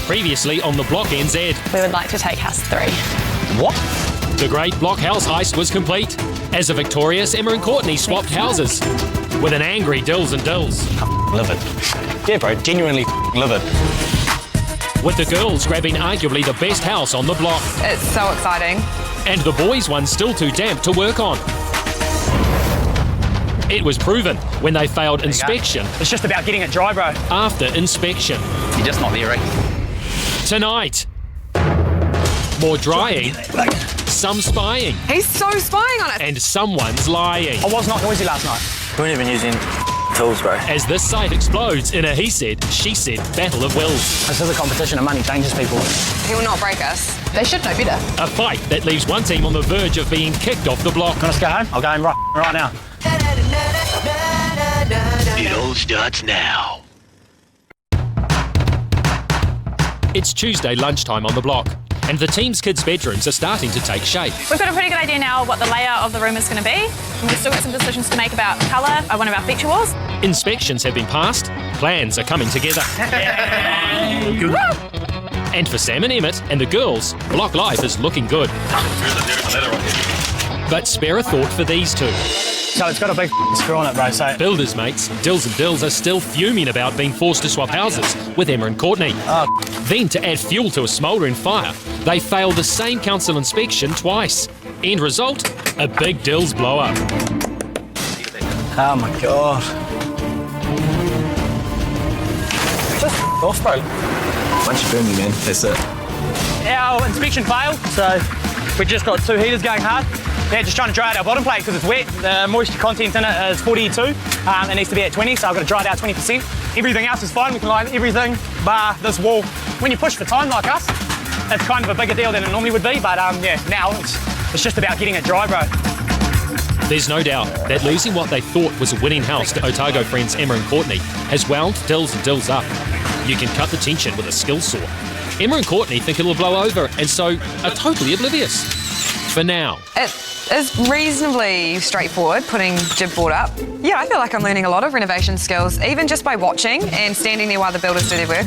Previously on the Block NZ. We would like to take house 3. What? The great Block House heist was complete as the victorious Emma and Courtney swapped houses with an angry Dills and Dills. Livid. Yeah, bro, genuinely livid. With the girls grabbing arguably the best house on the block. It's so exciting. And the boys' one still too damp to work on. It was proven when they failed inspection. It's just about getting it dry, bro. After inspection. You're just not there, Rick. Tonight, more drying, some spying, He's so spying on us. and someone's lying. I was not noisy last night. We weren't even using tools, bro. As this site explodes in a he said, she said battle of wills. This is a competition and money changes people. He will not break us. They should know better. A fight that leaves one team on the verge of being kicked off the block. Can I just go home? I'll go home right now. It all starts now. It's Tuesday lunchtime on the block, and the team's kids' bedrooms are starting to take shape. We've got a pretty good idea now what the layout of the room is going to be. We've still got some decisions to make about colour, one of our feature walls. Inspections have been passed, plans are coming together. And for Sam and Emmett and the girls, block life is looking good. But spare a thought for these two. So it's got a big screw on it, bro, so... Builders mates, Dills and Dills are still fuming about being forced to swap houses with Emma and Courtney. Then, to add fuel to a smouldering fire, they failed the same council inspection twice. End result, a big Dills blow up. Oh my god. Just off, bro. Bunch of booming, man. That's it. Our inspection failed, so we just got 2 heaters going hard. Yeah, just trying to dry out our bottom plate because it's wet. The moisture content in it is 42. It needs to be at 20, so I've got to dry it out 20%. Everything else is fine. We can line everything bar this wall. When you push for time like us, it's kind of a bigger deal than it normally would be. But yeah, now it's just about getting it dry, bro. There's no doubt that losing what they thought was a winning house to Otago friends Emma and Courtney has wound Dills and Dills up. You can cut the tension with a skill saw. Emma and Courtney think it'll blow over, and so are totally oblivious. For now. It is reasonably straightforward, putting jib board up. Yeah, I feel like I'm learning a lot of renovation skills, even just by watching and standing there while the builders do their work.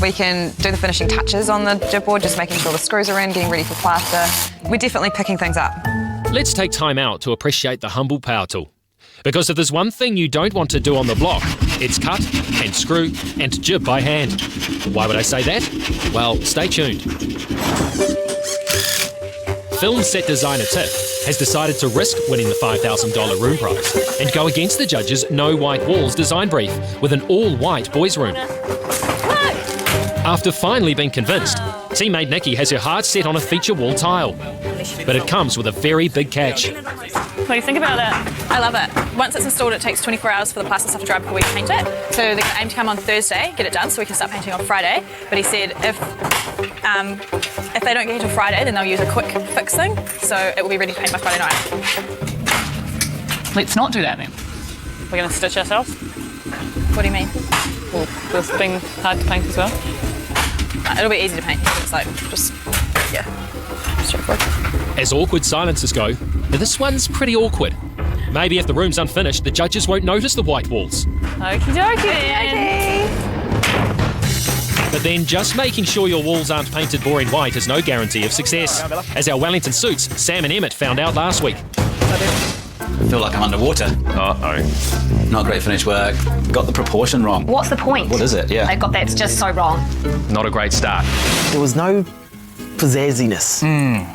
We can do the finishing touches on the jib board, just making sure the screws are in, getting ready for plaster. We're definitely picking things up. Let's take time out to appreciate the humble power tool. Because if there's one thing you don't want to do on the block, it's cut and screw and jib by hand. Why would I say that? Well, stay tuned. Film set designer Tiff has decided to risk winning the $5,000 room prize and go against the judges' no white walls design brief with an all-white boys' room. After finally being convinced, teammate Nikki has her heart set on a feature wall tile. But it comes with a very big catch. What do you think about that? I love it. Once it's installed, it takes 24 hours for the plaster stuff to dry before we paint it. So they're going to aim to come on Thursday, get it done, so we can start painting on Friday. But he said if they don't get it till Friday, then they'll use a quick fix thing, so it will be ready to paint by Friday night. Let's not do that then. We're going to stitch ourselves? What do you mean? Well, this being hard to paint as well. It'll be easy to paint. It's like, just, yeah, straightforward. As awkward silences go, this one's pretty awkward. Maybe if the room's unfinished, the judges won't notice the white walls. Okie dokie. But then just making sure your walls aren't painted boring white is no guarantee of success, as our Wellington suits, Sam and Emmett, found out last week. I feel like I'm underwater. Uh-oh. Not great finish work. Got the proportion wrong. What's the point? What is it? Yeah. I got that's just so wrong. Not a great start. There was no pizzazziness.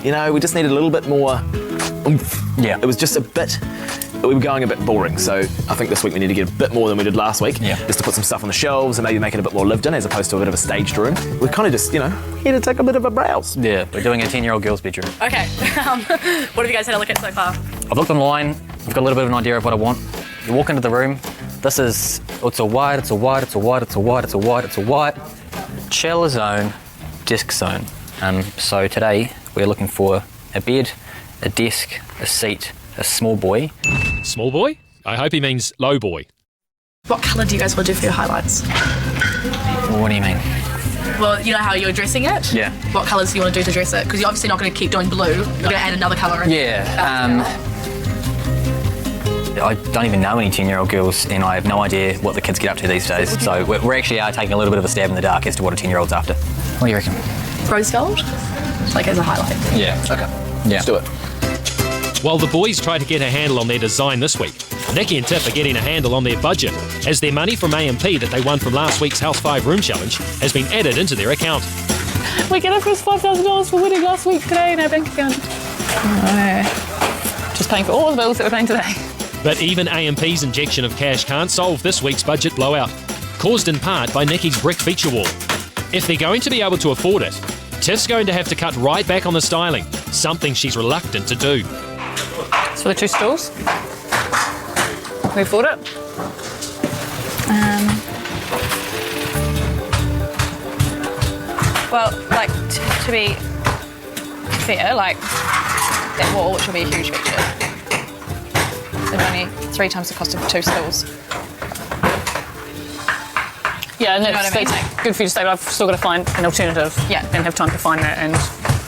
You know, we just needed a little bit more oomph. Yeah. It was just a bit, we were going a bit boring, so I think this week we need to get a bit more than we did last week. Yeah. Just to put some stuff on the shelves and maybe make it a bit more lived in as opposed to a bit of a staged room. We're kind of just, you know, here to take a bit of a browse. Yeah, we're doing a 10-year-old girl's bedroom. Okay, what have you guys had a look at so far? I've looked online. I've got a little bit of an idea of what I want. You walk into the room. It's a white chill zone, desk zone. So today we're looking for a bed, a desk, a seat, a small boy. Small boy? I hope he means low boy. What colour do you guys want to do for your highlights? What do you mean? Well, you know how you're dressing it? Yeah. What colours do you want to do to dress it? Because you're obviously not going to keep doing blue. You're going to add another colour in. Yeah. I don't even know any 10-year-old girls, and I have no idea what the kids get up to these days. So we're actually taking a little bit of a stab in the dark as to what a 10-year-old's after. What do you reckon? Rose gold? Like as a highlight. Yeah. Okay. Yeah. Let's do it. While the boys try to get a handle on their design this week, Nikki and Tiff are getting a handle on their budget, as their money from AMP that they won from last week's House 5 Room Challenge has been added into their account. We get our first $5,000 for winning last week today in our bank account. Just paying for all the bills that we're paying today. But even AMP's injection of cash can't solve this week's budget blowout, caused in part by Nikki's brick feature wall. If they're going to be able to afford it, Tiff's going to have to cut right back on the styling, something she's reluctant to do. So the 2 stools. Can we afford it? Well, like, to be fair, like, that wall, which will be a huge feature, is only 3 times the cost of 2 stools. Yeah, and You know that's, what I mean? that's good for you to say, but I've still got to find an alternative. Yeah. And have time to find that, and,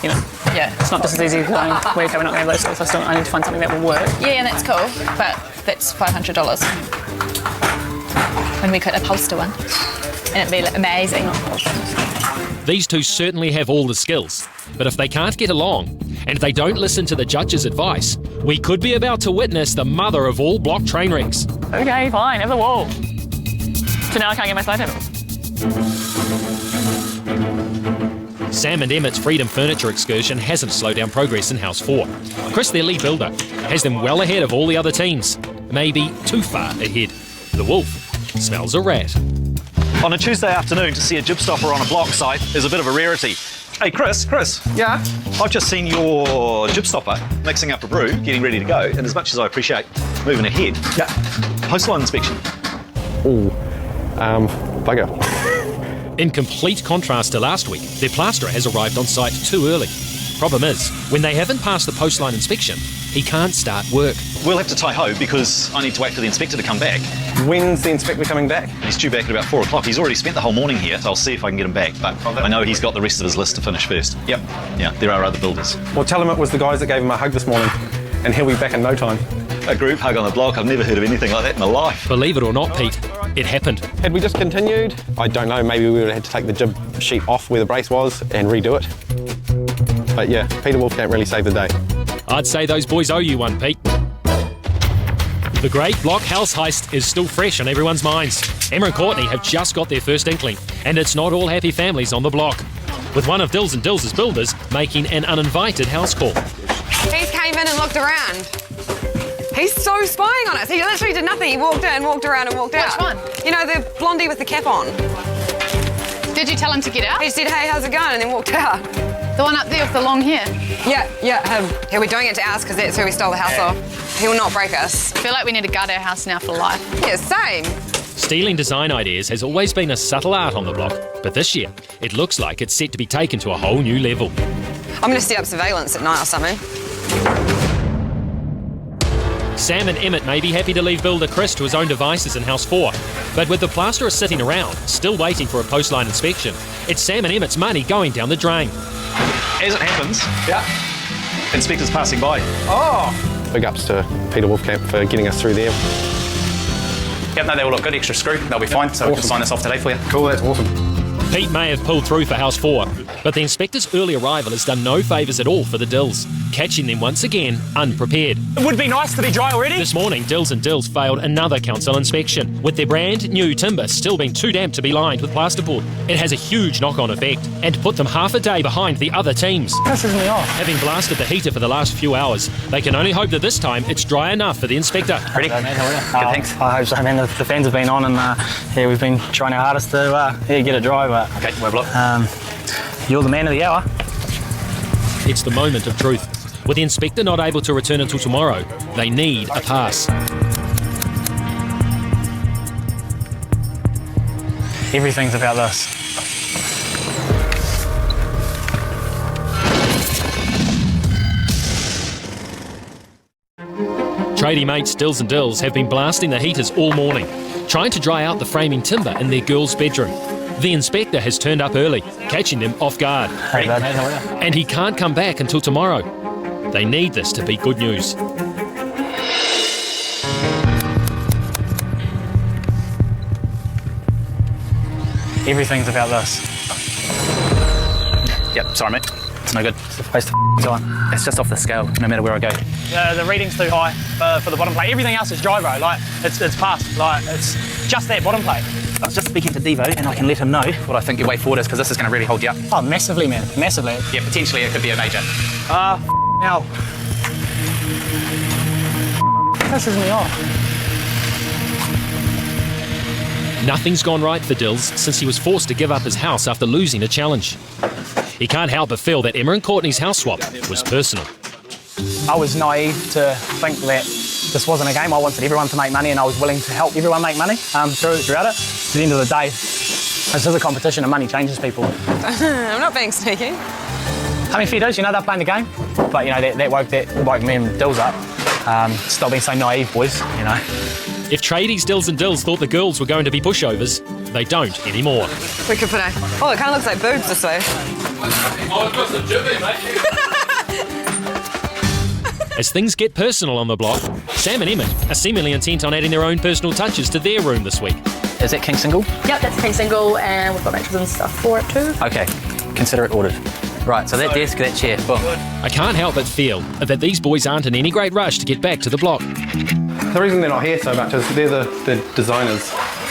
you know. Yeah. It's not just as easy as going, we're not going to have those stools. I need to find something that will work. Yeah, and that's cool, but that's $500. When we could upholster one, and it'd be amazing. These two certainly have all the skills, but if they can't get along, and they don't listen to the judge's advice, we could be about to witness the mother of all block train wrecks. Okay, fine, have the wall. So now I can't get my side table. Sam and Emmett's Freedom Furniture excursion hasn't slowed down progress in House 4. Chris, their lead builder, has them well ahead of all the other teams. Maybe too far ahead. The wolf smells a rat. On a Tuesday afternoon to see a jib stopper on a block site is a bit of a rarity. Hey, Chris. Yeah? I've just seen your jib stopper mixing up a brew, getting ready to go, and as much as I appreciate moving ahead, Yeah. post-line inspection. Ooh. Bugger. In complete contrast to last week, their plasterer has arrived on site too early. Problem is, when they haven't passed the post-line inspection, he can't start work. We'll have to tie-ho because I need to wait for the inspector to come back. When's the inspector coming back? He's due back at about 4 o'clock. He's already spent the whole morning here, so I'll see if I can get him back. But I know he's got the rest of his list to finish first. Yep. Yeah, there are other builders. Well, tell him it was the guys that gave him a hug this morning, and he'll be back in no time. A group hug on the block. I've never heard of anything like that in my life. Believe it or not, Pete, it happened. Had we just continued, I don't know, maybe we would have had to take the jib sheet off where the brace was and redo it. But yeah, Peter Wolf can't really save the day. I'd say those boys owe you one, Pete. The great block house heist is still fresh on everyone's minds. Emma and Courtney have just got their first inkling, and it's not all happy families on the block, with one of Dills and Dills' builders making an uninvited house call. He's came in and looked around. He's so spying on us. He literally did nothing. He walked in, walked around and walked out. Which one? You know, the blondie with the cap on. Did you tell him to get out? He said, hey, how's it going? And then walked out. The one up there with the long hair. Yeah, him. Yeah, we're doing it to ours because that's who we stole the house off. He will not break us. I feel like we need to guard our house now for life. Yeah, same. Stealing design ideas has always been a subtle art on the block, but this year, it looks like it's set to be taken to a whole new level. I'm going to set up surveillance at night or something. Sam and Emmett may be happy to leave builder Chris to his own devices in House 4, but with the plasterer sitting around, still waiting for a post-line inspection, it's Sam and Emmett's money going down the drain. As it happens, Yeah. inspector's passing by. Big ups to Peter Wolfcamp for getting us through there. Yep, no, they will look good. Extra screw, they'll be fine, so we can sign this off today for you. Cool, that's awesome. Pete may have pulled through for House 4, but the inspector's early arrival has done no favours at all for the Dills, catching them once again unprepared. It would be nice to be dry already. This morning, Dills and Dills failed another council inspection, with their brand new timber still being too damp to be lined with plasterboard. It has a huge knock-on effect and put them half a day behind the other teams. Pisses me off. Having blasted the heater for the last few hours, they can only hope that this time it's dry enough for the inspector. Ready? Good, thanks. I hope so, man. The fans have been on, and yeah, we've been trying our hardest to get it dry, but Okay, we'll have a look. you're the man of the hour. It's the moment of truth. With the inspector not able to return until tomorrow, they need a pass. Everything's about this. Tradie mates Dills and Dills have been blasting the heaters all morning, trying to dry out the framing timber in their girls' bedroom. The inspector has turned up early, catching them off guard. Hey, bud. And he can't come back until tomorrow. They need this to be good news. Everything's about this. Yep, sorry, mate. It's no good. It's a waste of time. It's just off the scale, no matter where I go. The reading's too high for the bottom plate. Everything else is gyro. Like it's past. Like it's just that bottom plate. I was just speaking to Devo, and I can let him know what I think your way forward is, because this is going to really hold you up. Oh, massively, man. Massively. Yeah, potentially it could be a major. Now. Pisses me off. Nothing's gone right for Dills since he was forced to give up his house after losing a challenge. He can't help but feel that Emma and Courtney's house swap was personal. I was naive to think that this wasn't a game. I wanted everyone to make money, and I was willing to help everyone make money throughout it. At the end of the day, this is a competition and money changes people. I'm not being sneaky. I mean, fair dues, you know, they're playing the game. But, you know, that woke me and Dills up. Stop being so naive, boys, you know. If tradies Dills and Dills thought the girls were going to be pushovers, they don't anymore. We could put a... Oh, it kind of looks like boobs this way. As things get personal on the block, Sam and Emmett are seemingly intent on adding their own personal touches to their room this week. Is that king single? Yep, that's king single, and we've got mattresses and stuff for it too. Okay, consider it ordered. Right, so that desk, that chair, boom. I can't help but feel that these boys aren't in any great rush to get back to the block. The reason they're not here so much is they're the designers.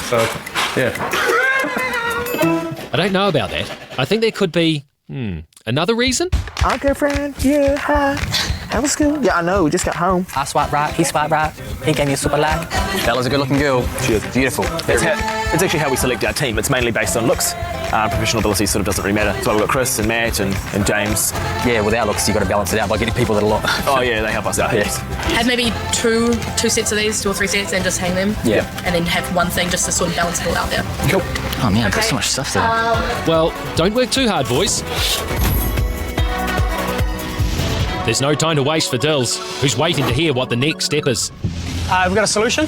So, yeah. I don't know about that. I think there could be, another reason? Our girlfriend, yeah, hi. That was good. Yeah, I know, we just got home. I swipe right, he swipe right, he gave me a super like. Bella's a good looking girl. She is. Beautiful. It's actually how we select our team. It's mainly based on looks. Professional ability sort of doesn't really matter. So we've got Chris and Matt and James. Yeah, with our looks, you've got to balance it out by getting people that are lot. Oh yeah, they help us out, yes. Have maybe two sets of these, 2 or 3 sets, and just hang them. Yeah. And then have one thing just to sort of balance it all out there. Cool. Oh man, I've got so much stuff there. Well, don't work too hard, boys. There's no time to waste for Dills, who's waiting to hear what the next step is. We've got a solution.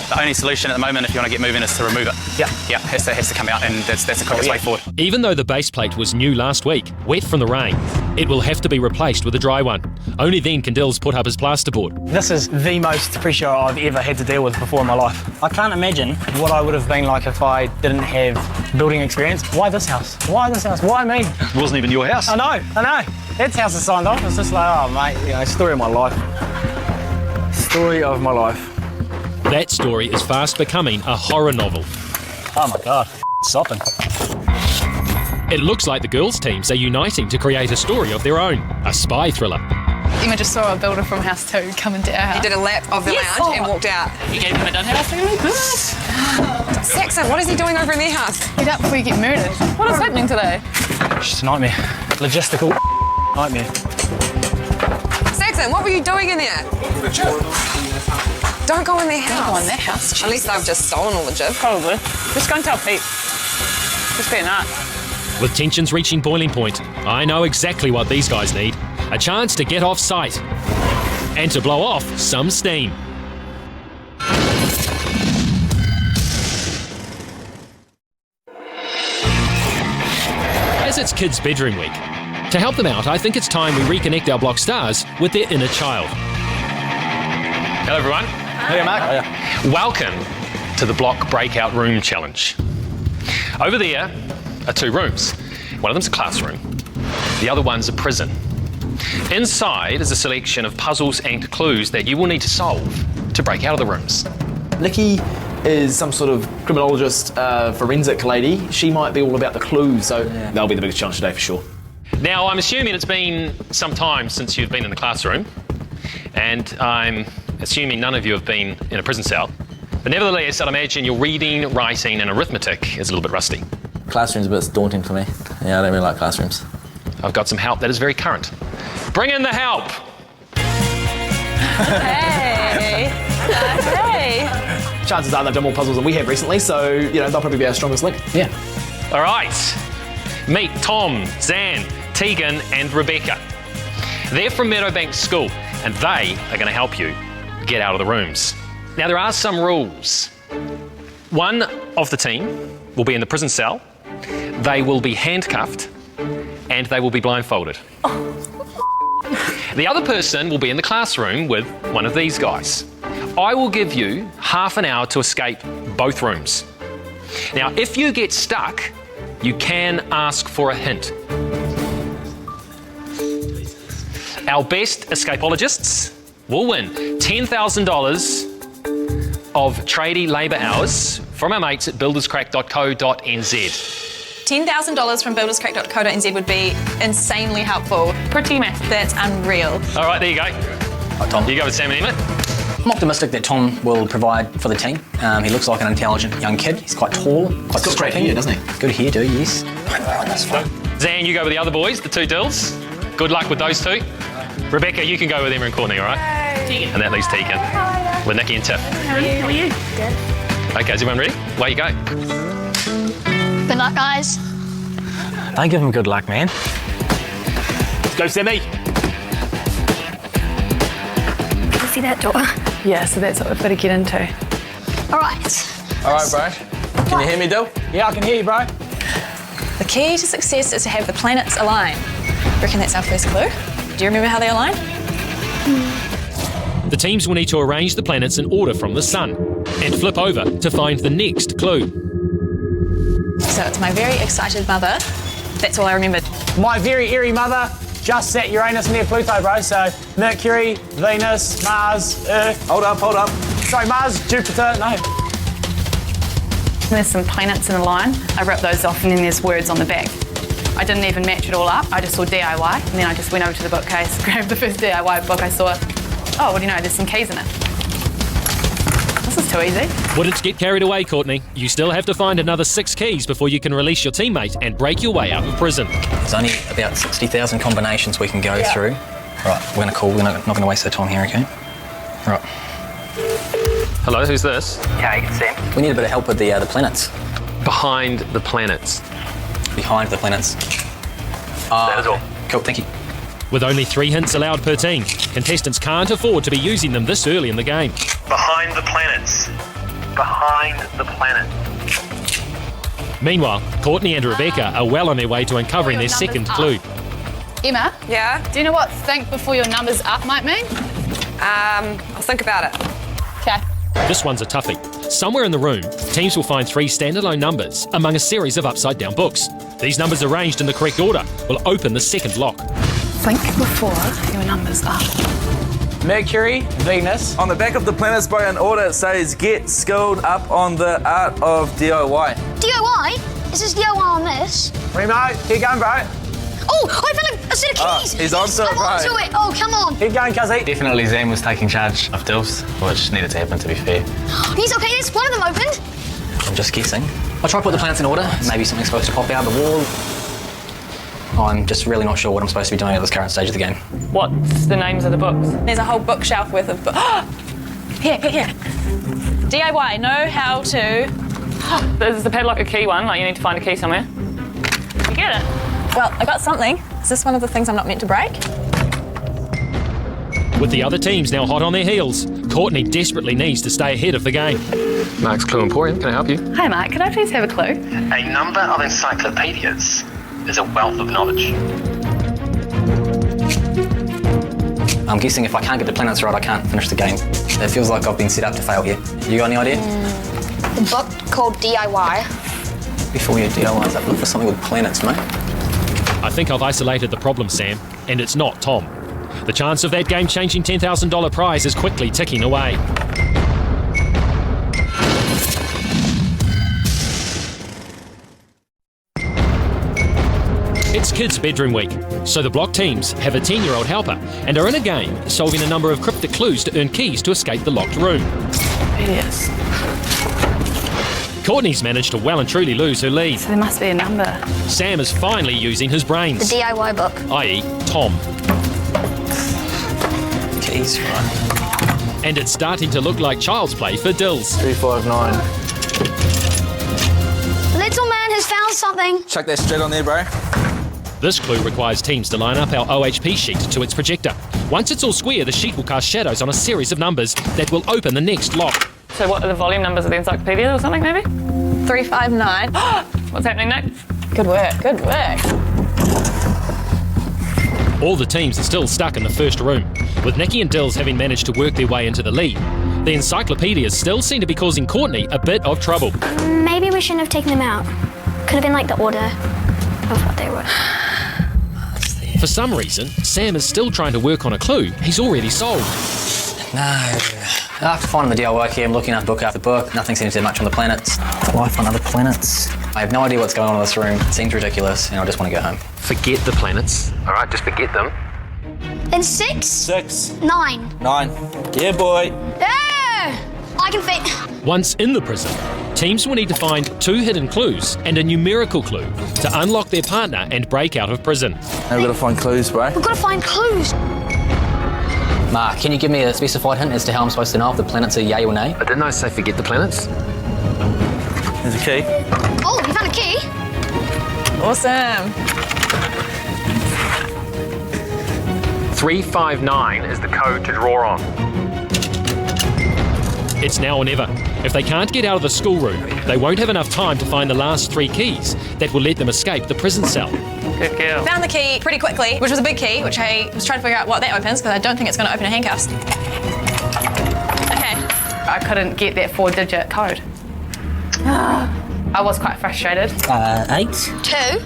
The only solution at the moment, if you want to get moving, is to remove it. Yeah. Yeah, has to come out, and that's the quickest way forward. Even though the base plate was new last week, wet from the rain, it will have to be replaced with a dry one. Only then can Dills put up his plasterboard. This is the most pressure I've ever had to deal with before in my life. I can't imagine what I would have been like if I didn't have building experience. Why this house? Why this house? Why me? It wasn't even your house. I know. Ed's house is signed off. It's just like, oh mate, you know, story of my life. Story of my life. That story is fast becoming a horror novel. Oh my God, sopping. It looks like the girls' teams are uniting to create a story of their own, a spy thriller. Emma just saw a builder from house 2 come into our house. He did a lap of the lounge and walked out. You gave him a done house, really good. Saxon, what is he doing over in their house? Get up before you get murdered. What is happening today? It's just a nightmare. Logistical nightmare. Saxon, what were you doing in there? Don't go in their house. Don't go in their house. At least they've just stolen all the jib. Probably. Just go and tell Pete. Just be a nut. With tensions reaching boiling point, I know exactly what these guys need. A chance to get off site. And to blow off some steam. As it's kids' bedroom week, to help them out, I think it's time we reconnect our block stars with their inner child. Hello, everyone. Hey, Mark. Welcome to the Block Breakout Room Challenge. Over there are 2 rooms. One of them's a classroom. The other one's a prison. Inside is a selection of puzzles and clues that you will need to solve to break out of the rooms. Nikki is some sort of criminologist, forensic lady. She might be all about the clues, so that'll be the biggest challenge today for sure. Now, I'm assuming it's been some time since you've been in the classroom, and I'm assuming none of you have been in a prison cell. But nevertheless, I'd imagine your reading, writing and arithmetic is a little bit rusty. Classroom's a bit daunting for me. Yeah, I don't really like classrooms. I've got some help that is very current. Bring in the help! Hey. Hey. Chances are they've done more puzzles than we have recently, so, you know, they'll probably be our strongest link. Yeah. All right. Meet Tom, Zan, Tegan and Rebecca. They're from Meadowbank School and they are going to help you get out of the rooms. Now, there are some rules. One of the team will be in the prison cell, they will be handcuffed and they will be blindfolded. The other person will be in the classroom with one of these guys. I will give you half an hour to escape both rooms. Now, if you get stuck you can ask for a hint. Our best escapologists will win $10,000 of tradie labour hours from our mates at builderscrack.co.nz. $10,000 from builderscrack.co.nz would be insanely helpful. Pretty massive. That's unreal. All right, there you go. Right, Tom. You go with Sam and Emmett. I'm optimistic that Tom will provide for the team. He looks like an intelligent young kid. He's quite tall, quite He's got great hair, doesn't he? Good hairdo, yes. That's fine. Zan, you go with the other boys, the two Dills. Good luck with those two. Rebecca, you can go with Emma and Courtney, all right? And that leaves Tegan with Nikki and Tiff. How are you? Good. Okay, is everyone ready? Away you go. Good luck, guys. Don't give him good luck, man. Let's go, Sammy. See that door? Yeah, so that's what we've got to get into. All right. All right, bro. Can you hear me, Dill? Yeah, I can hear you, bro. The key to success is to have the planets align. Reckon that's our first clue? Do you remember how they align? The teams will need to arrange the planets in order from the sun and flip over to find the next clue. So it's my very excited mother. That's all I remembered. My very airy mother just set Uranus near Pluto, bro. So Mercury, Venus, Mars, Earth. Hold up. Sorry, Mars, Jupiter, no. There's some planets in a line. I ripped those off and then there's words on the back. I didn't even match it all up. I just saw DIY and then I just went over to the bookcase, grabbed the first DIY book I saw. Oh, what do you know? There's some keys in it. This is too easy. Wouldn't get carried away, Courtney. You still have to find another 6 keys before you can release your teammate and break your way out of prison. There's only about 60,000 combinations we can go through. Right, we're going to call. We're not going to waste our time here, okay? Right. Hello, who's this? Okay, Sam. We need a bit of help with the planets. Behind the planets. Behind the planets. That is all. Cool, thank you. With only 3 hints allowed per team, contestants can't afford to be using them this early in the game. Behind the planets. Behind the planet. Meanwhile, Courtney and Rebecca are well on their way to uncovering their second clue. Emma? Yeah? Do you know what think before your numbers up might mean? I'll think about it. Okay. This one's a toughie. Somewhere in the room, teams will find 3 standalone numbers among a series of upside-down books. These numbers arranged in the correct order will open the second lock. Think before your numbers up. Mercury, Venus. On the back of the planets, bro, in order, it says get skilled up on the art of DIY. DIY? Is this DIY on this? Remo, keep going, bro. Oh, I found a set of keys. He's onto it, I'm onto bro. it. Oh, come on. Keep going, Cuzzy. Definitely Zam was taking charge of Dills, which needed to happen, to be fair. He's okay. There's one of them opened. I'm just guessing. I'll try to put the planets in order. Maybe something's supposed to pop out of the wall. I'm just really not sure what I'm supposed to be doing at this current stage of the game. What's the names of the books? There's a whole bookshelf worth of books. Here. DIY, know how to... There's the padlock a key one, like you need to find a key somewhere. You get it? Well, I got something. Is this one of the things I'm not meant to break? With the other teams now hot on their heels, Courtney desperately needs to stay ahead of the game. Mark's Clue Emporium, can I help you? Hi, Mark. Could I please have a clue? A number of encyclopedias is a wealth of knowledge. I'm guessing if I can't get the planets right, I can't finish the game. It feels like I've been set up to fail here. You got any idea? The book called DIY. Before you DIYs up, look for something with planets, mate. I think I've isolated the problem, Sam, and it's not Tom. The chance of that game-changing $10,000 prize is quickly ticking away. It's kids' bedroom week, so the block teams have a 10-year-old helper and are in a game solving a number of cryptic clues to earn keys to escape the locked room. Idiots. Courtney's managed to well and truly lose her lead. So there must be a number. Sam is finally using his brains, The DIY book. i.e. Tom. Keys, right. And it's starting to look like child's play for Dills. 359. Little man has found something. Chuck that straight on there, bro. This clue requires teams to line up our OHP sheet to its projector. Once it's all square, the sheet will cast shadows on a series of numbers that will open the next lock. So what are the volume numbers of the encyclopedia or something, maybe? 359. What's happening next? Good work. All the teams are still stuck in the first room, with Nikki and Dills having managed to work their way into the lead. The encyclopedias still seem to be causing Courtney a bit of trouble. Maybe we shouldn't have taken them out. could have been like the order of what they were. For some reason, Sam is still trying to work on a clue he's already solved. No. After finding the DIY key, I'm looking at book after book. Nothing seems to do much on the planets. Life on other planets. I have no idea what's going on in this room. It seems ridiculous, and I just want to go home. Forget the planets. All right, just forget them. Then 6? 6. 9. 9. Yeah, boy. Yeah! I can fit. Once in the prison, teams will need to find 2 hidden clues and a numerical clue to unlock their partner and break out of prison. Now we've got to find clues, bro. We've got to find clues. Mark, can you give me a specified hint as to how I'm supposed to know if the planets are yay or nay? But didn't I say forget the planets? There's a key. Oh, you found a key? Awesome. 359 is the code to draw on. It's now or never. If they can't get out of the schoolroom, they won't have enough time to find the last 3 keys that will let them escape the prison cell. Good girl. Found the key pretty quickly, which was a big key, which I was trying to figure out what that opens, because I don't think it's going to open a handcuffs. Okay. I couldn't get that 4-digit code. I was quite frustrated. 8. 2,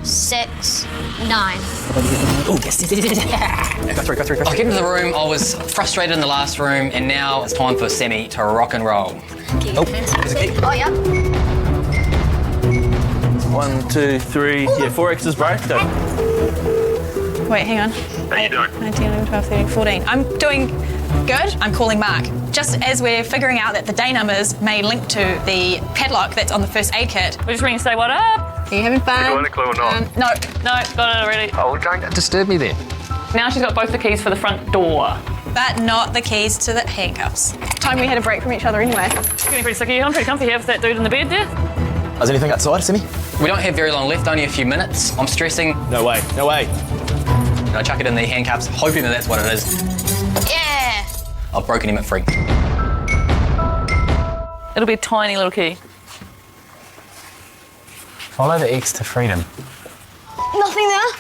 6, 9. Oh, yes. Go through. I get into the room, I was frustrated in the last room, and now it's time for Sammy to rock and roll. Oh, there's a key. Oh, yeah. 1, 2, 3. Yeah, 4 X's, bro. Go. Wait, hang on. How you doing? 19, 11, 12, 13, 14. I'm doing good. I'm calling Mark. Just as we're figuring out that the day numbers may link to the padlock that's on the first aid kit, we're just ringing to say what up. Are you having fun? Do you want a clue or not? No, got it already. Oh, don't disturb me then. Now she's got both the keys for the front door. But not the keys to the handcuffs. Time we had a break from each other anyway. Getting pretty sick of you. I'm pretty comfy here with that dude in the bed there. Is anything outside, Sammy? We don't have very long left, only a few minutes. I'm stressing. No way. I chuck it in the handcuffs, hoping that that's what it is. Yeah. I've broken him at 3. It'll be a tiny little key. Follow the X to freedom. Nothing there.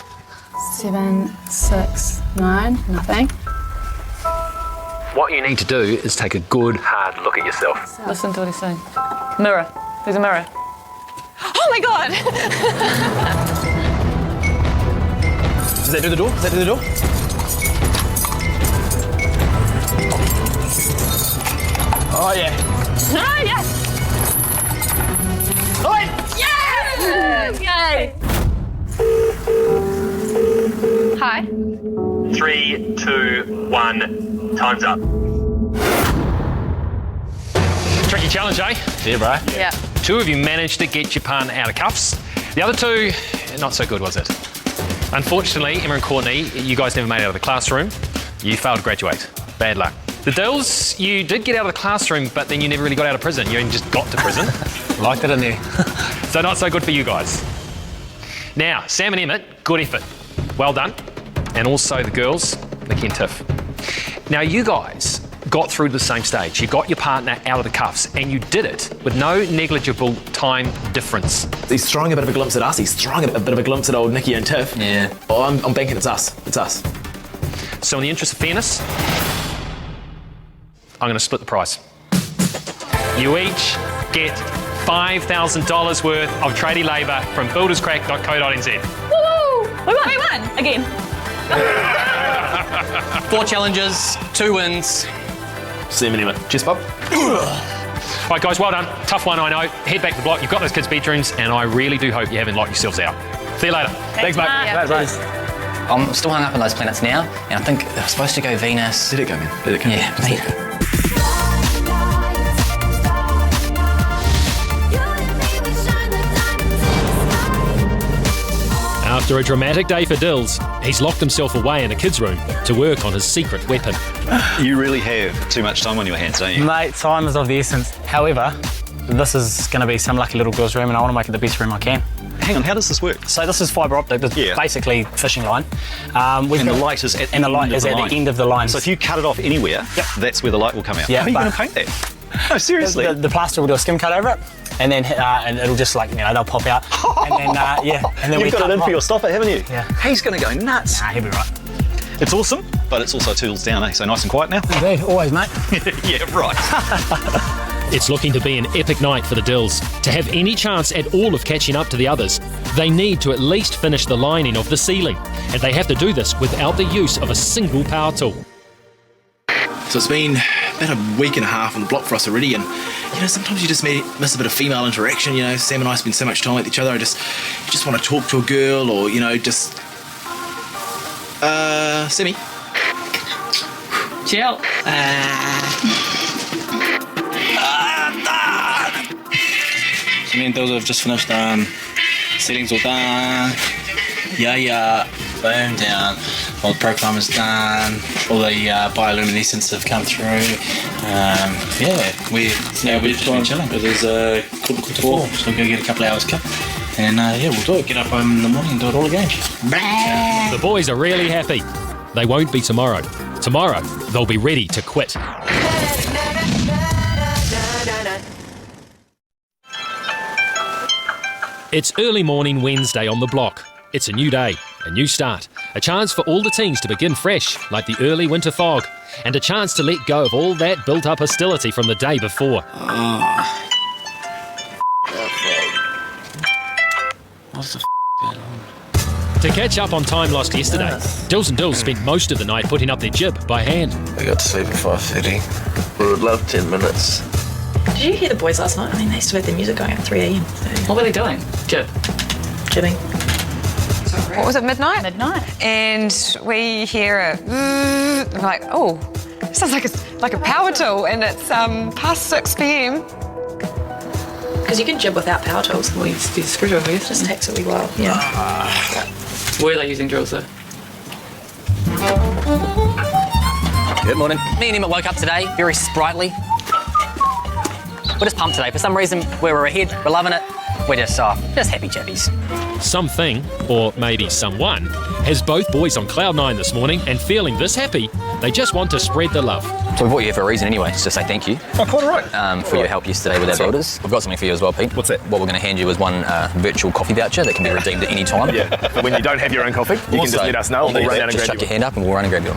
7, 6, 9. Nothing. What you need to do is take a good, hard look at yourself. Listen to what he's saying. Mirror. There's a mirror. Oh my god! Does that do the door? Oh, yeah. Ah, yes! Oh, Yay! Hi. 3, 2, 1. Time's up. Tricky challenge, eh? Yeah, bro. Yeah. 2 of you managed to get your partner out of cuffs. The other 2, not so good, was it? Unfortunately, Emma and Courtney, you guys never made it out of the classroom. You failed to graduate. Bad luck. The Dills, you did get out of the classroom, but then you never really got out of prison. You just got to prison. Liked it in there. So not so good for you guys. Now, Sam and Emmett, good effort. Well done. And also the girls, Nikki and Tiff. Now, you guys got through to the same stage. You got your partner out of the cuffs, and you did it with no negligible time difference. He's throwing a bit of a glimpse at us. He's throwing a bit of a glimpse at old Nikki and Tiff. Yeah. Oh, I'm banking it's us. It's us. So in the interest of fairness, I'm going to split the price. You each get $5,000 worth of tradie labour from builderscrack.co.nz. Woo! We won! Again. 4 challenges, 2 wins. See you in a minute. Cheers, Bob. Right, guys, well done. Tough one, I know. Head back to the block. You've got those kids' bedrooms, and I really do hope you haven't locked yourselves out. See you later. Thanks, mate. Mark. Bye. I'm still hung up on those planets now, and I think they're supposed to go Venus. Did it go, man? Did it go? Yeah, Did me. it go? After a dramatic day for Dills, he's locked himself away in a kid's room to work on his secret weapon. You really have too much time on your hands, don't you? Mate, time is of the essence. However, this is going to be some lucky little girl's room, and I want to make it the best room I can. Hang on, how does this work? So this is fibre optic. This is basically fishing line. And the light is at the end of the line. at the end of the line. So if you cut it off anywhere, that's where the light will come out. Yeah, how are you going to paint that? No, seriously. The plaster will do a skim cut over it, and then and it'll just they'll pop out. And then and then You've got it in for your stopper, haven't you? Yeah. He's going to go nuts. Nah, he'll be right. It's awesome, but it's also tools down, eh? So nice and quiet now. Indeed, always, mate. Yeah, right. It's looking to be an epic night for the Dills. To have any chance at all of catching up to the others, they need to at least finish the lining of the ceiling, and they have to do this without the use of a single power tool. So it's been about a week and a half on the block for us already, and sometimes you just miss a bit of female interaction. Sam and I spend so much time with each other. You just want to talk to a girl, or just Sammy. Chill. So me and Dills have just finished. Ceilings all done. Yeah. Boom down. All the pro climbers done. All the bioluminescents have come through. We're just been chilling because there's a quarter to 4, so we'll go get a couple of hours kip. And we'll do it. Get up in the morning and do it all again. The boys are really happy. They won't be tomorrow. Tomorrow, they'll be ready to quit. It's early morning Wednesday on the block. It's a new day, a new start, a chance for all the teams to begin fresh, like the early winter fog, and a chance to let go of all that built-up hostility from the day before. To catch up on time lost yesterday, Dills and Dills spent most of the night putting up their jib by hand. We got to sleep at 5:30. We would love 10 minutes. Did you hear the boys last night? I mean, they still had their music going at 3 a.m. So. What were they doing? Jibbing. What was it, midnight? Midnight. And we hear a we're like, oh, it sounds like a power tool, and it's past 6 p.m. Because you can jib without power tools. Well, you just do the screwdriver, it just takes a wee while. Yeah. Were they using drills though? Good morning. Me and Emmett woke up today very sprightly. We're just pumped today. For some reason, we're ahead. We're loving it. We're just happy chappies. Something, or maybe someone, has both boys on cloud 9 this morning and feeling this happy, they just want to spread the love. So we brought you here for a reason anyway, just to say thank you. Oh, quite all right. For your help yesterday with our builders. We've got something for you as well, Pete. What's that? What we're going to hand you is one virtual coffee voucher that can be redeemed at any time. Yeah, when you don't have your own coffee, you can just let us know and we'll run down and just grab chuck your hand up and we'll run and grab you.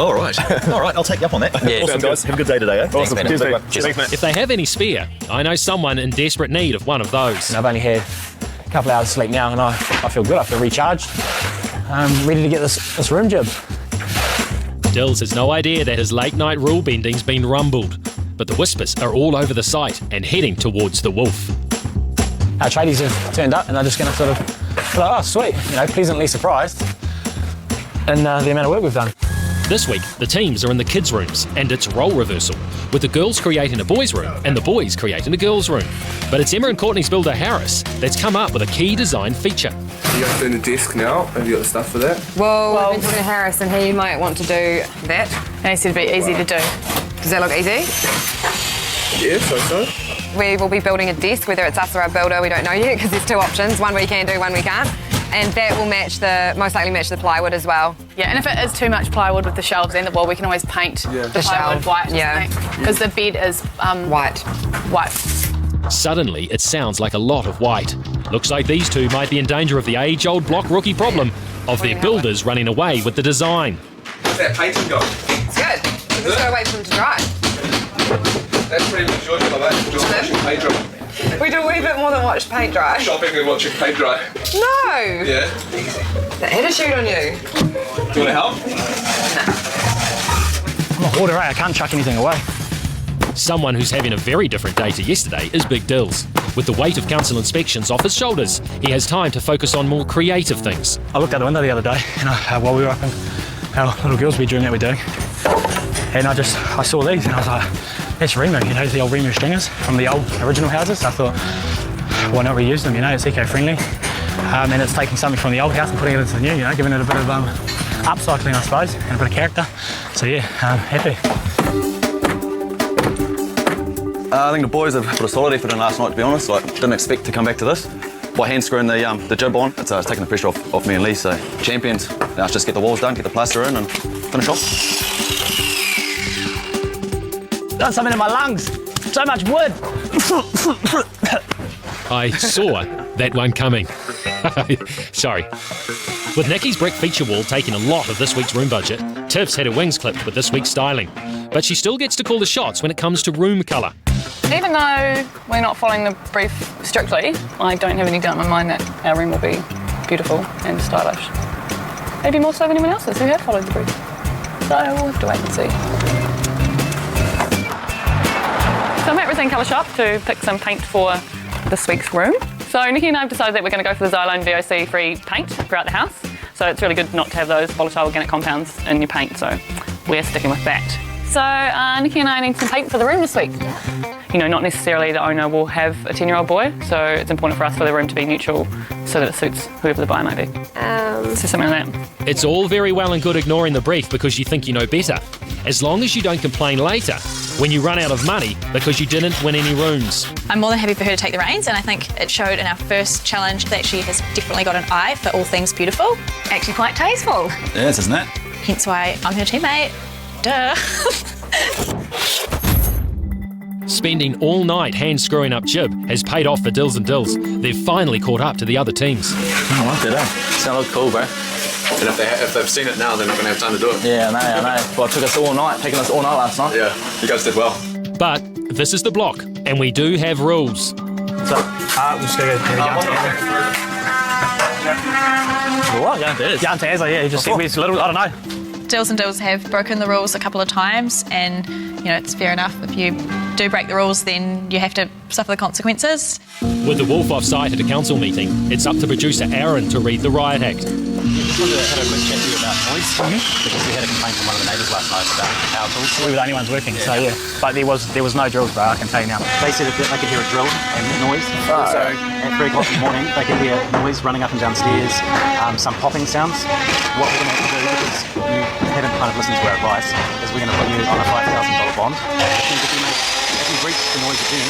All right. All right, I'll take you up on that. Yeah. Awesome, guys. Have a good day today, eh? Thanks, Awesome. man. Cheers, mate. If they have any spare, I know someone in desperate need of one of those. And I've only had a couple of hours sleep now, and I feel good. I feel recharged. I'm ready to get this room jib. Dills has no idea that his late night rule bending's been rumbled, but the whispers are all over the site and heading towards the wolf. Our tradies have turned up, and they're just going to sort of be like, oh, sweet, pleasantly surprised in the amount of work we've done. This week, the teams are in the kids' rooms, and it's role reversal, with the girls creating a boys' room and the boys creating a girls' room. But it's Emma and Courtney's builder, Harris, that's come up with a key design feature. You guys doing the desk now? Have you got the stuff for that? Well, we've been talking to Harris, and he might want to do that. And he said it'd be easy to do. Does that look easy? Yeah, so. We will be building a desk, whether it's us or our builder, we don't know yet, because there's 2 options. One we can do, one we can't. And that will most likely match the plywood as well. Yeah, and if it is too much plywood with the shelves and the wall, we can always paint the plywood shelf. white. Yeah. Because the bed is white. Suddenly, it sounds like a lot of white. Looks like these two might be in danger of the age-old block rookie problem of their builders running away with the design. How's that painting going? It's good. We've just got to wait for them to dry. That's pretty much your job, eh? Just watching paint dry. We do a wee bit more than watch paint dry. Shopping and watching paint dry. No! Yeah, easy. The attitude on you. Do you want to help? I'm a hoarder, I can't chuck anything away. Someone who's having a very different day to yesterday is Big Dills. With the weight of council inspections off his shoulders, he has time to focus on more creative things. I looked out the window the other day, while we were up in our little girls' bedroom that we're doing, and I saw these, and I was like, that's Remo, the old Remo stringers from the old original houses. I thought, why not reuse them? It's eco-friendly, and it's taking something from the old house and putting it into the new. Giving it a bit of upcycling, I suppose, and a bit of character. So yeah, happy. I think the boys have put a solid effort in last night, to be honest. Didn't expect to come back to this. By hand screwing the jib on, it's taking the pressure off me and Lee, so champions. Now let's just get the walls done, get the plaster in and finish off. Done something in my lungs. So much wood. I saw that one coming. Sorry. With Nikki's brick feature wall taking a lot of this week's room budget, Tiv's had her wings clipped with this week's styling. But she still gets to call the shots when it comes to room colour. Even though we're not following the brief strictly, I don't have any doubt in my mind that our room will be beautiful and stylish. Maybe more so than anyone else's who have followed the brief. So we'll have to wait and see. So I'm at Resin Colour Shop to pick some paint for this week's room. So Nikki and I have decided that we're going to go for the Xylone VOC-free paint throughout the house. So it's really good not to have those volatile organic compounds in your paint, so we're sticking with that. So Nikki and I need some paint for the room this week. You know, not necessarily the owner will have a 10-year-old boy, so it's important for us for the room to be neutral so that it suits whoever the buyer might be. So something like that. It's all very well and good ignoring the brief because you think you know better, as long as you don't complain later when you run out of money because you didn't win any rooms. I'm more than happy for her to take the reins, and I think it showed in our first challenge that she has definitely got an eye for all things beautiful. Actually quite tasteful. Yes, isn't it? Hence why I'm her teammate. Duh. Spending all night hand screwing up Jib has paid off for Dills and Dills. They've finally caught up to the other teams. I like that, eh? Sound look cool, bro. And if they've seen it now, they're not going to have time to do it. Yeah, I know. Well, it took us all night, taking us all night last night. Yeah, you guys did well. But this is the block, and we do have rules. So, we're just going to go What? Jan Tazza, yeah, he just said we're little, I don't know. Dills and Dills have broken the rules a couple of times, and you know, it's fair enough. If you do break the rules, then you have to suffer the consequences. With the wolf off site at a council meeting, it's up to producer Aaron to read the riot act. Just wanted to have a quick chat to you about noise, because we had a complaint from one of the neighbours last night about power tools. We were the only ones working, so yeah. But there was no drills, bro, I can tell you now. They said that they could hear a drill and noise. So at 3 o'clock in the morning, they could hear noise running up and down stairs, some popping sounds. What we're going to have to do, because you haven't kind of listened to our advice, is we're going to put you on a $5,000 bond. Which means if you breach the noise again,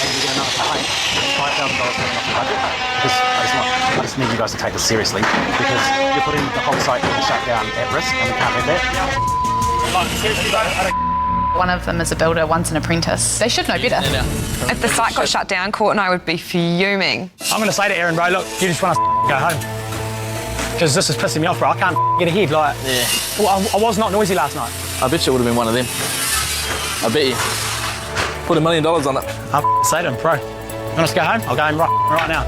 and you get another complaint, it's $5,000 coming off the budget. Because I just need you guys to take this seriously, because you're putting the whole site being shut down at risk, and we can't have that. One of them is a builder, one's an apprentice. They should know better. If the site got shut down, Court and I would be fuming. I'm going to say to Aaron, bro, look, you just want to go home. Because this is pissing me off, bro. I can't get ahead. Like, yeah. Well, I was not noisy last night. I bet you it would have been one of them. I bet you. Put $1 million on it. I'll say to him, bro, you want us to go home? I'll go home right now.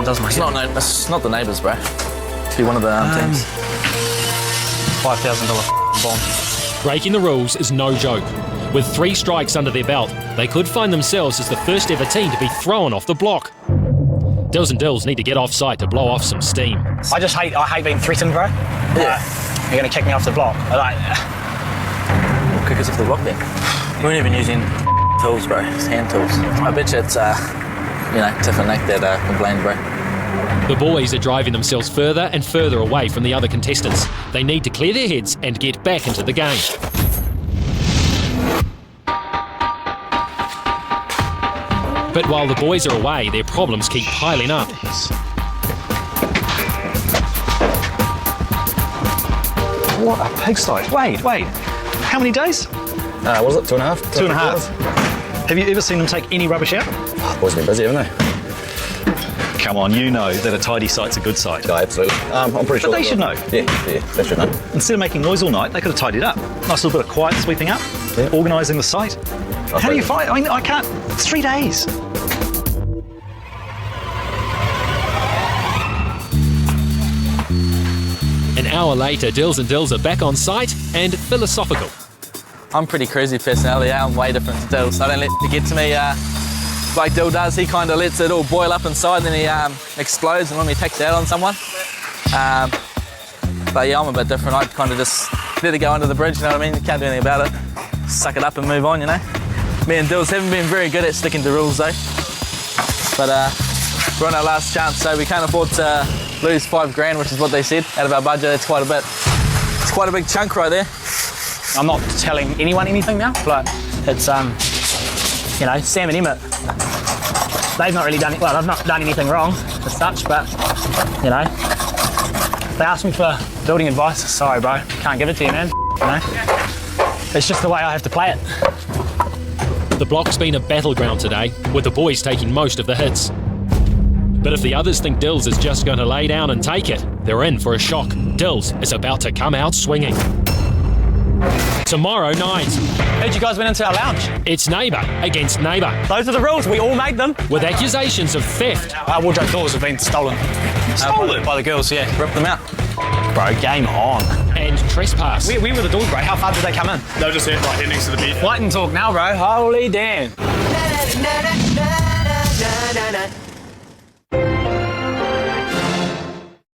It doesn't make sense. It's not the neighbours, bro. To be one of the teams. $5,000 bomb. Breaking the rules is no joke. With 3 strikes under their belt, they could find themselves as the first ever team to be thrown off the block. Dills and Dills need to get off site to blow off some steam. I hate being threatened, bro. Yeah. You're going to kick me off the block. Kick us off the block then. We weren't even using tools, bro. It's hand tools. I bet you it's, Tiff and Nick that complained, bro. The boys are driving themselves further and further away from the other contestants. They need to clear their heads and get back into the game. But while the boys are away, their problems keep piling up. What a pigsty. Wait. How many days? What was it, 2.5? 2.5. Have you ever seen them take any rubbish out? The boys have been busy, haven't they? Come on, you know that a tidy site's a good site. Yeah, absolutely. I'm pretty sure. But they should know. Yeah, they should know. Instead of making noise all night, they could have tidied up. Nice little bit of quiet sweeping up, organising the site. How do you find? I mean, I can't. It's 3 days. An hour later, Dills and Dills are back on site and philosophical. I'm pretty crazy personality. I'm way different to Dills. I don't let it get to me like Dill does. He kind of lets it all boil up inside, then he explodes and normally takes it out on someone. But yeah, I'm a bit different. I kind of just let it go under the bridge, you know what I mean? You can't do anything about it. Suck it up and move on, you know? Me and Dills haven't been very good at sticking to rules though. But we're on our last chance, so we can't afford to lose $5,000, which is what they said, out of our budget. It's quite a bit. It's quite a big chunk right there. I'm not telling anyone anything now, but it's, Sam and Emmett, they've not really done, well, they've not done anything wrong as such, but, they asked me for building advice. Sorry, bro, can't give it to you, man, It's just the way I have to play it. The block's been a battleground today, with the boys taking most of the hits. But if the others think Dills is just going to lay down and take it, they're in for a shock. Dills is about to come out swinging. tomorrow night. Heard you guys went into our lounge. It's neighbour against neighbour. Those are the rules. We all made them. With accusations of theft. Our wardrobe doors have been stolen. Stolen? By the girls, yeah. Rip them out. Bro, game on. And trespass. Where were the doors, bro? How far did they come in? They were just here, right here next to the bed. Light and talk now, bro. Holy damn.